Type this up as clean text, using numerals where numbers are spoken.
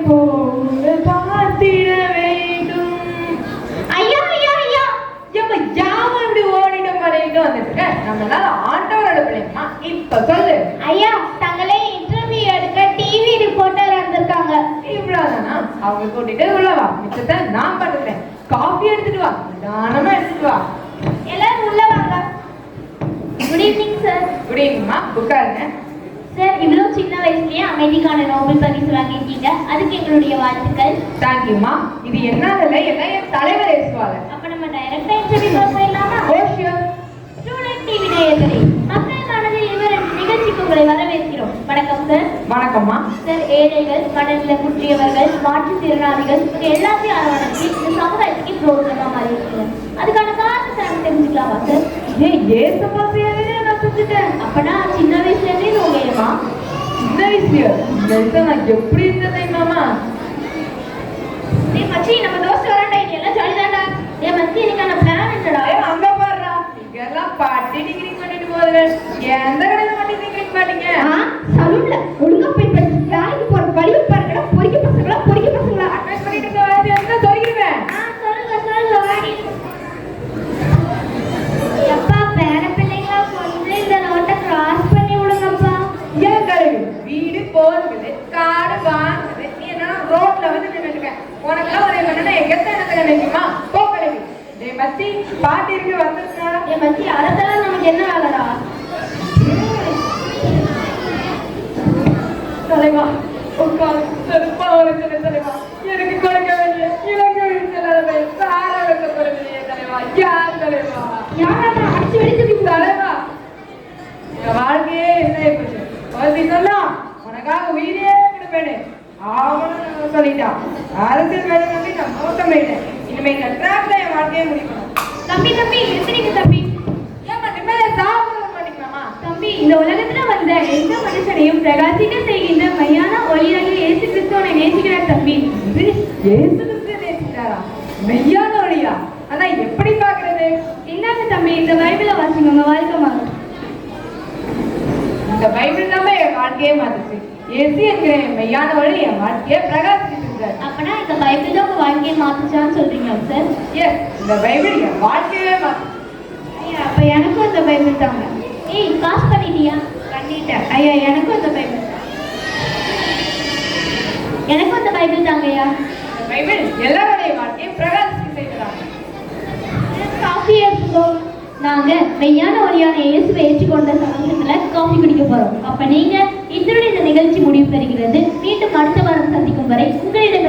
போல பார்த்திட வேண்டும். ஐயா ஐயா ஐயா எப்ப யாவும் இப்படி ஓடிடும் பண்ணிட்டு வந்துட்டு நம்மளால ஆண்டவரோட பிள்ளைமா இப்ப சொல்லு. ஐயா தங்களே இன்டர்வியூ எடுக்க டிவி ரிப்போர்ட்டர் வந்திருக்காங்க. இவ்வளவுதானா? அவங்க கூட்டிட்டு உள்ளவா, மிச்சத்தை நான் பண்ணுறேன். காஃபி எடுத்துட்டு வா, தானமா எடுத்துட்டு வா. எல்லாரும் உள்ள வாங்க. Good evening sir. குட் ஈவினிங்மா, உட்காருங்க. சார் இவ்வளவு சின்ன வயசுலயே அமைதிக்கான நோபல் பரிசு வாங்கிட்டீங்க, அதுக்கு எங்களுடைய வாழ்த்துக்கள். தேங்க்யூமா. இது என்னால எல்லாம் என் தலைவர் ஏசுவாங்க. அப்ப நம்ம டைரக்டா இன்டர்வியூ போயிடலாமா? ஸ்டூடெண்ட் டிவி நேயர்களே, மக்கள் மனதில் இவர் நிகழ்ச்சிக்கு உங்களை வரவேற்கிறோம். வணக்கம் சார். வணக்கம்மா. சார் ஏழைகள், மனநில குற்றியவர்கள், மாற்றுத்திறனாளிகள் இவங்க எல்லாத்தையும் அரவணைச்சு இந்த சமுதாயத்துக்கு பிரோஜனமா மாறி இருக்கிறோம். அதுக்கான காரணத்தை நம்ம தெரிஞ்சுக்கலாமா சார்? ஏசப்பா சேவையே நான் செஞ்சுட்டேன். அப்பனா சின்ன வயசுல இருந்தே நோகையமா? சின்ன வயசுல நான் எப்படி இருந்தேன் மாமா? மச்சி நம்ம தோஸ்து வரண்டா, இது எல்லாம் ஜாலிதான்டா. மச்சி எனக்கான பிளான் என்னடா? அங்க பாடுறா, நீங்க எல்லாம் பாட்டி டிகிரி பண்ணிட்டு போகுது. எந்த கடையில மட்டும் டிகிரி பண்ணீங்க? சலூன்ல ஒழுங்கா போய் படிச்சு வேலைக்கு போற வழியை பாருங்கடா. பொறுக்கி பசங்களா அட்வைஸ் பண்ணிட்டு இருக்க என்ன சொல்லிடுவேன். சொல்லுங்க வாடி. எப்பா பேர பிள்ளைங்களா கொஞ்சம் இந்த ரோட்டை கிராஸ் பண்ணி விடுங்கப்பா. ஏன் கழுவி வீடு போகுது, காடு வாங்குது, நீ என்ன ரோட்ல வந்து நின்றுக்க? உனக்கெல்லாம் ஒரே பண்ணா எங்கத்த என்னத்துல நினைக்குமா? போ கழுவி. மச்சி பாட்டி இருக்கு வந்துருக்கா? மச்சி அரசெல்லாம் நமக்கு என்ன வேலைடா? தலைவா உட்கார். செருப்பா ஒரு சின்ன தலைவா, எனக்கு கொடுக்க வேண்டிய இலங்கை வீழ்ச்சலாவே சார வைக்கப்படுவதையே தலைவா. யார் தலைவா? யாராவது அடிச்சு வெடிச்சு தலைவா, என் வாழ்க்கையே என்ன போச்சு. ஒருத்தி சொன்னா உனக்காக உயிரே விடுப்பேன்னு அவனும் சொல்லிட்டான். அரசியல் வேலை நம்பி நான் மோசம் போயிட்டேன். இனிமே இந்த ட்ராப்ல என் வாழ்க்கையே முடிக்கணும். தம்பி எடுத்துறீங்க தம்பி. ஏமா நிம்மதியா சாப்பிட மாட்டீங்களாமா? தம்பி இந்த உலகத்துல வந்த எந்த மனுஷனையும் பிரகாசிக்க செய்கின்ற மையான ஒளியாக இயேசு கிறிஸ்துவனை நேசிக்கிறார் தம்பி. இயேசு கிறிஸ்து நேசிக்கிறாரா? மெய்யான ஒளியா? அதான் எப்படி பாக்குறது? என்னங்க தம்பி இந்த பைபிளை வாசிங்க, உங்க வாழ்க்கை மாறும். இந்த பைபிள் தான் என் வாழ்க்கையே மாத்துச்சு. இயேசு என்கிற மெய்யான ஒளி என் வாழ்க்கையை பிரகாசிச்சிருக்காரு. அப்பனா இந்த பைபிள் தான் உங்க வாழ்க்கையை மாத்துச்சான்னு சொல்றீங்க சார்? எஸ், இந்த பைபிள் என் வாழ்க்கையே மாத்து. ஐயா அப்ப எனக்கும் இந்த பைபிள் தாங்க. ஏய் காசு பண்ணிட்டியா? பண்ணிட்டேன். ஐயா எனக்கும் இந்த பைபிள் தாங்க ஐயா. இந்த பைபிள் எல்லாருடைய வாழ்க்கையை பிரகாசிக்க செய்கிறாங்க. காஃபி எடுத்துக்கோ. நாங்க மெய்யான ஒளியான இயேசுவை ஏற்றுக்கொண்ட சமூகத்துல காஃபி குடிக்க போறோம். அப்ப நீங்க இத்துடன் இந்த நிகழ்ச்சி முடிவு பெறுகிறது. மீண்டும் அடுத்த வாரம் சந்திக்கும் வரை உங்களிடம்